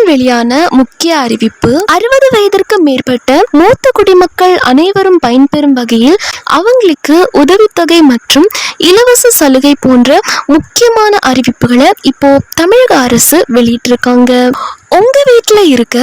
வெளியான முக்கிய அறிவிப்பு. 60 வயதிற்கு மேற்பட்ட மூத்த குடிமக்கள் அனைவரும் பயன்பெறும் வகையில் அவங்களுக்கு உதவித்தொகை மற்றும் இலவச சலுகை போன்ற முக்கியமான அறிவிப்புகளை இப்போ தமிழக அரசு வெளியிட்டிருக்காங்க. உங்க வீட்டுல இருக்க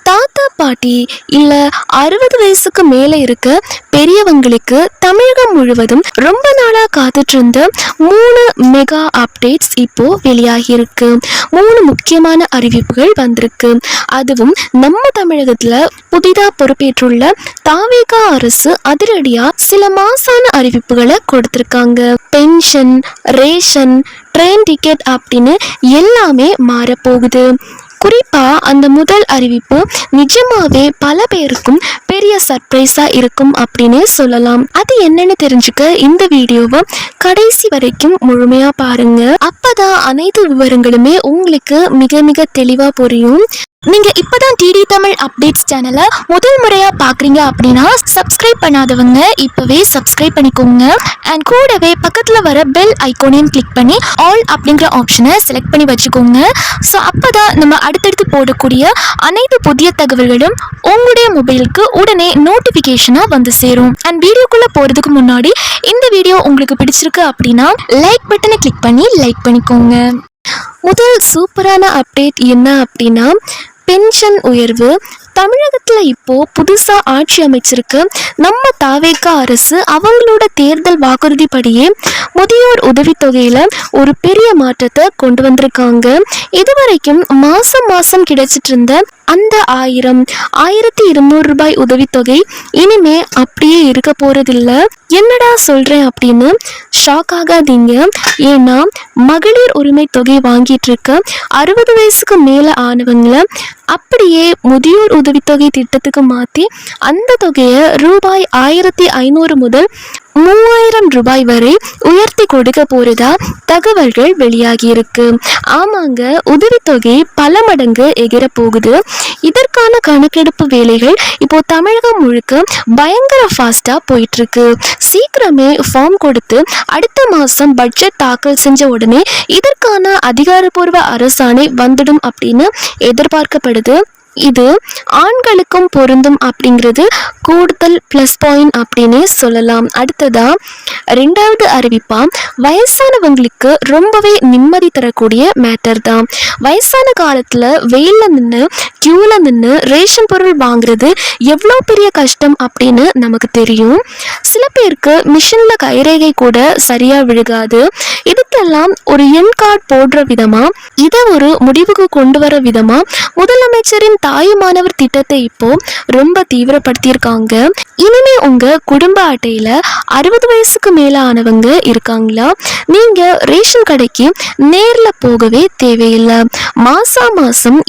தாத்தா பாட்டி இல்ல 60 வயசுக்கு மேல இருக்க பெரியவங்களுக்கு தமிழகம் முழுவதும் ரொம்ப நாளா காத்துட்டு இருந்த 3 மெகா அப்டேட்ஸ் இப்போ வெளியாகி இருக்கு. 3 முக்கியமான அறிவிப்புகள் வந்திருக்கு. அதுவும் நம்ம தமிழகத்துல புதிதா பொறுப்பேற்றுள்ள தாவேக அரசு அதிரடியா சில மாசான அறிவிப்புகளை கொடுத்திருக்காங்க. பென்ஷன், ரேஷன், ட்ரெயின் டிக்கெட் அப்படின்னு எல்லாமே மாறப்போகுது. குறிப்பா அந்த முதல் அறிவிப்பு நிஜமாவே பல பேருக்கும் பெரிய சர்ப்ரைஸா இருக்கும் அப்படின்னு சொல்லலாம். அது என்னன்னு தெரிஞ்சுக்க இந்த வீடியோவை கடைசி வரைக்கும் முழுமையா பாருங்க. அப்பதான் அனைத்து விவரங்களுமே உங்களுக்கு மிக மிக தெளிவா புரியும். நீங்க இப்பதான் டிடி தமிழ் அப்டேட்ஸ் சேனலை முதல் முறையா பாக்குறீங்க அப்படின்னா சப்ஸ்கிரைப் பண்ணாதவங்க இப்பவே சப்ஸ்கிரைப் பண்ணிக்கோங்க. அண்ட் கூடவே பக்கத்துல வர பெல் ஐகானையும் கிளிக் பண்ணி ஆல் அப்படிங்கிற ஆப்ஷனை செலக்ட் பண்ணி வச்சுக்கோங்க. ஸோ அப்பதான் நம்ம அடுத்தடுத்து போடக்கூடிய அனைத்து புதிய தகவல்களும் உங்களுடைய மொபைலுக்கு உடனே நோட்டிபிகேஷனா வந்து சேரும். அண்ட் வீடியோக்குள்ள போறதுக்கு முன்னாடி இந்த வீடியோ உங்களுக்கு பிடிச்சிருக்கு அப்படின்னா லைக் பட்டனை கிளிக் பண்ணி லைக் பண்ணிக்கோங்க. முதல் சூப்பரான அப்டேட் என்ன அப்படின்னா, பென்ஷன் உயர்வு. தமிழகத்துல இப்போ புதுசா ஆட்சி அமைச்சிருக்க நம்ம தாவேக அரசு அவங்களோட தேர்தல் வாக்குறுதிப்படியே முதியோர் உதவித்தொகையில ஒரு பெரிய மாற்றத்தை கொண்டு வந்திருக்காங்க. இதுவரைக்கும் மாசம் மாசம் கிடைச்சிட்டு இருந்த அந்த 1200 ரூபாய் உதவித்தொகை இனிமே அப்படியே இருக்க போறதில்ல. என்னடா சொல்றேன் அப்படின்னு ஷாக் ஆகாதீங்க. ஏன்னா மகளிர் உரிமை தொகை வாங்கிட்டு இருக்க 60 வயசுக்கு மேல ஆனவங்களை அப்படியே முதியோர் உதவித்தொகை திட்டத்துக்கு மாற்றி அந்த தொகையை ரூபாய் 1500 முதல் 3000 ரூபாய் வரை உயர்த்தி கொடுக்க போறதா தகவல்கள் வெளியாகி இருக்கு. ஆமாங்க, உதவித்தொகை பல மடங்கு எகிர போகுது. இதற்கான கணக்கெடுப்பு வேலைகள் இப்போ தமிழகம் முழுக்க பயங்கர ஃபாஸ்டா போயிட்டு இருக்கு. சீக்கிரமே ஃபார்ம் கொடுத்து அடுத்த மாசம் பட்ஜெட் தாக்கல் செஞ்ச உடனே இதற்கான அதிகாரப்பூர்வ அரசாணை வந்துடும் அப்படின்னு எதிர்பார்க்கப்படுது. இது ஆண்களுக்கும் பொருந்தும் அப்படிங்கிறது கூடுதல் பிளஸ் பாயிண்ட் அப்படின்னு சொல்லலாம். அடுத்ததா 2வது அறிவிப்பா, வயசானவங்களுக்கு ரொம்பவே நிம்மதி தரக்கூடிய மேட்டர் தான். வயசான காலத்துல வெயில்ல நின்று கியூல நின்று ரேஷன் பொருள் வாங்குறது எவ்வளோ பெரிய கஷ்டம் அப்படின்னு நமக்கு தெரியும். சில பேருக்கு மிஷின்ல கைரேகை கூட சரியா விழுகாது. இதுக்கெல்லாம் ஒரு எண் கார்டு போடுற விதமா, இதை ஒரு முடிவுக்கு கொண்டு வர விதமா முதலமைச்சரின் தாயுமானவர் திட்டத்தை இப்போ ரொம்ப தீவிரப்படுத்தியிருக்காங்க. இனிமே உங்க குடும்ப அட்டையில 60 வயசுக்கு மேல ஆனவங்க இருக்காங்களா, நீங்க ரேஷன் கடைக்கு நேர்ல போகவே தேவையில்லை. மாசம்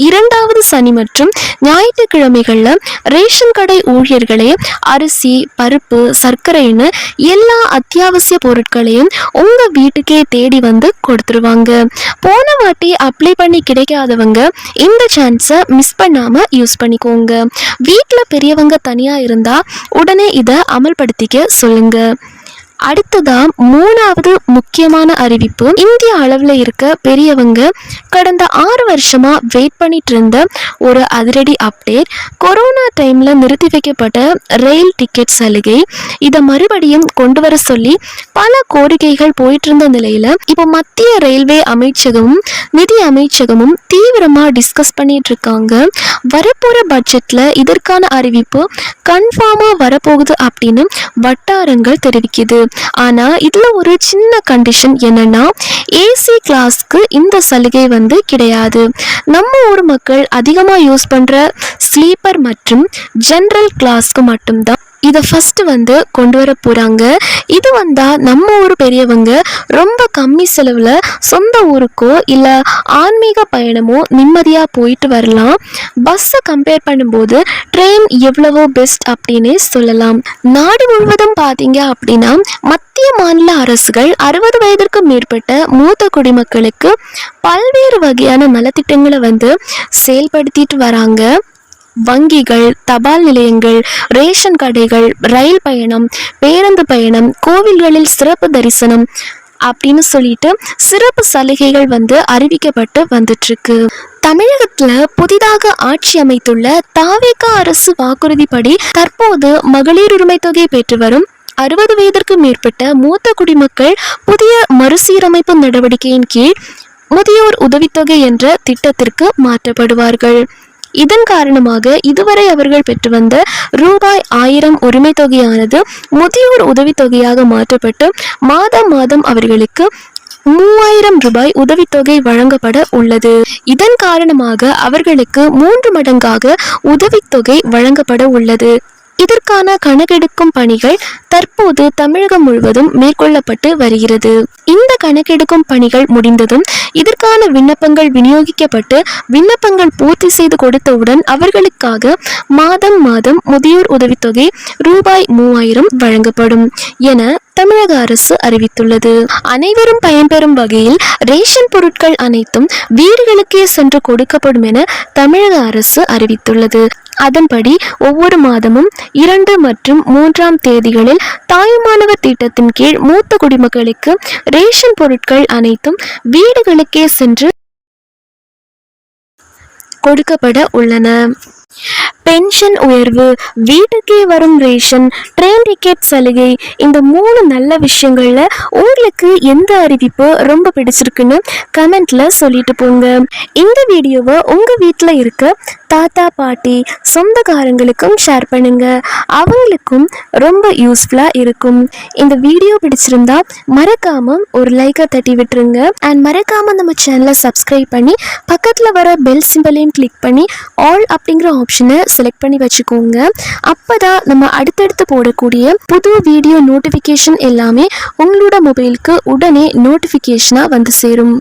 2வது சனி மற்றும் ஞாயிற்றுக்கிழமைகள்ல ரேஷன் கடை ஊழியர்களே அரிசி, பருப்பு, சர்க்கரைன்னு எல்லா அத்தியாவசிய பொருட்களையும் உங்க வீட்டுக்கே தேடி வந்து கொடுத்துருவாங்க. போன வாட்டி அப்ளை பண்ணி கிடைக்காதவங்க இந்த சான்ஸை மிஸ் பண்ணாம யூஸ் பண்ணிக்கோங்க. வீட்டில் பெரியவங்க தனியா இருந்தா உடனே இதை அமல்படுத்திக்க சொல்லுங்க. அடுத்ததா 3வது முக்கியமான அறிவிப்பு, இந்திய அளவில் இருக்க பெரியவங்க கடந்த 6 வருஷமா வெயிட் பண்ணிட்டு இருந்த ஒரு அதிரடி அப்டேட். கொரோனா டைம்ல நிறுத்தி வைக்கப்பட்ட ரயில் டிக்கெட் சலுகை, இதை மறுபடியும் கொண்டு வர சொல்லி பல கோரிக்கைகள் போயிட்டு இருந்த நிலையில இப்போ மத்திய ரயில்வே அமைச்சகமும் நிதி அமைச்சகமும் தீவிரமா டிஸ்கஸ் பண்ணிட்டு இருக்காங்க. வரப்போற பட்ஜெட்ல இதற்கான அறிவிப்பு கன்ஃபார்மா வரப்போகுது அப்படின்னு வட்டாரங்கள் தெரிவிக்குது. ஆனா இதுல ஒரு சின்ன கண்டிஷன் என்னன்னா, ஏசி கிளாஸ்க்கு இந்த சலுகை வந்து கிடையாது. நம்ம ஊர் மக்கள் அதிகமா யூஸ் பண்ற ஸ்லீப்பர் மற்றும் ஜெனரல் கிளாஸ்க்கு மட்டும்தான் இதை ஃபர்ஸ்ட் வந்து கொண்டு வர போறாங்க. இது வந்தா நம்ம ஊர் பெரியவங்க ரொம்ப கம்மி செலவுல சொந்த ஊருக்கோ இல்ல ஆன்மீக பயணமோ நிம்மதியா போயிட்டு வரலாம். பஸ்ஸை கம்பேர் பண்ணும்போது ட்ரெயின் எவ்வளவோ பெஸ்ட் அப்படின்னு சொல்லலாம். நாடு முழுவதும் பாத்தீங்க அப்படின்னா மத்திய மாநில அரசுகள் 60 வயதிற்கு மேற்பட்ட மூத்த குடிமக்களுக்கு பல்வேறு வகையான நலத்திட்டங்களை வந்து செயல்படுத்திட்டு வராங்க. வங்கிகள், தபால் நிலையங்கள், ரேஷன் கடைகள், ரயில் பயணம், பேருந்து பயணம், கோவில்களில் சிறப்பு தரிசனம், அப்படின்னு சொல்லிட்டு சிறப்பு சலுகைகள் அறிவிக்கப்பட்டு வந்துட்டு இருக்கு. தமிழகத்துல புதிதாக ஆட்சி அமைத்துள்ள தாவேகா அரசு வாக்குறுதிப்படி தற்போது மகளிர் உரிமை தொகை பெற்று வரும் 60 வயதிற்கு மேற்பட்ட மூத்த குடிமக்கள் புதிய மறுசீரமைப்பு நடவடிக்கையின் கீழ் முதியோர் உதவித்தொகை என்ற திட்டத்திற்கு மாற்றப்படுவார்கள். இதன் காரணமாக இதுவரை அவர்கள் பெற்று வந்த ரூபாய் 1000 உரிமை தொகையானது முதியோர் உதவித்தொகையாக மாற்றப்பட்டு மாதம் மாதம் அவர்களுக்கு 3000 ரூபாய் உதவித்தொகை வழங்கப்பட உள்ளது. இதன் காரணமாக அவர்களுக்கு 3 மடங்காக உதவித்தொகை வழங்கப்பட உள்ளது. இதற்கான கணக்கெடுக்கும் பணிகள் தற்போது தமிழகம் முழுவதும் மேற்கொள்ளப்பட்டு வருகிறது. இந்த கணக்கெடுக்கும் பணிகள் முடிந்ததும் இதற்கான விண்ணப்பங்கள் விநியோகிக்கப்பட்டு விண்ணப்பங்கள் பூர்த்தி செய்து கொடுத்தவுடன் அவர்களுக்காக மாதம் மாதம் முதியோர் உதவித்தொகை ரூபாய் 3000 வழங்கப்படும் என தமிழக அரசு அறிவித்துள்ளது. அனைவரும் பயன்பெறும் வகையில் ரேஷன் பொருட்கள் அனைத்தும் வீடுகளுக்கே சென்று கொடுக்கப்படும் என தமிழக அரசு அறிவித்துள்ளது. அதன்படி ஒவ்வொரு மாதமும் 2 மற்றும் 3ஆம் தேதிகளில் தாயுமானவர் திட்டத்தின் கீழ் மூத்த குடிமக்களுக்கு ரேஷன் பொருட்கள் அனைத்தும் வீடுகளுக்கே சென்று கொடுக்கப்பட உள்ளன. பென்ஷன் உயர்வு, வீட்டுக்கே வரும் ரேஷன், ட்ரெயின் டிக்கெட் சலுகை, இந்த 3 நல்ல விஷயங்கள்ல உங்களுக்கு எந்த அறிவிப்பு ரொம்ப பிடிச்சிருக்குன்னு கமெண்ட்ல சொல்லிட்டு போங்க. இந்த வீடியோவை உங்க வீட்டில் இருக்க தாத்தா பாட்டி சொந்தக்காரங்களுக்கும் ஷேர் பண்ணுங்க. அவங்களுக்கும் ரொம்ப யூஸ்ஃபுல்லா இருக்கும். இந்த வீடியோ பிடிச்சிருந்தா மறக்காம ஒரு லைக்கை தட்டி விட்டுருங்க. அண்ட் மறக்காம நம்ம சேனலை சப்ஸ்கிரைப் பண்ணி பக்கத்தில் வர பெல் சிம்பலையும் கிளிக் பண்ணி ஆல் அப்படிங்கிற ஆப்ஷனை செலக்ட் பண்ணி வச்சுக்கோங்க. அப்பதான் நம்ம அடுத்தடுத்து போடக்கூடிய புது வீடியோ நோட்டிஃபிகேஷன் எல்லாமே உங்களோட மொபைலுக்கு உடனே நோட்டிஃபிகேஷனாக சேரும்.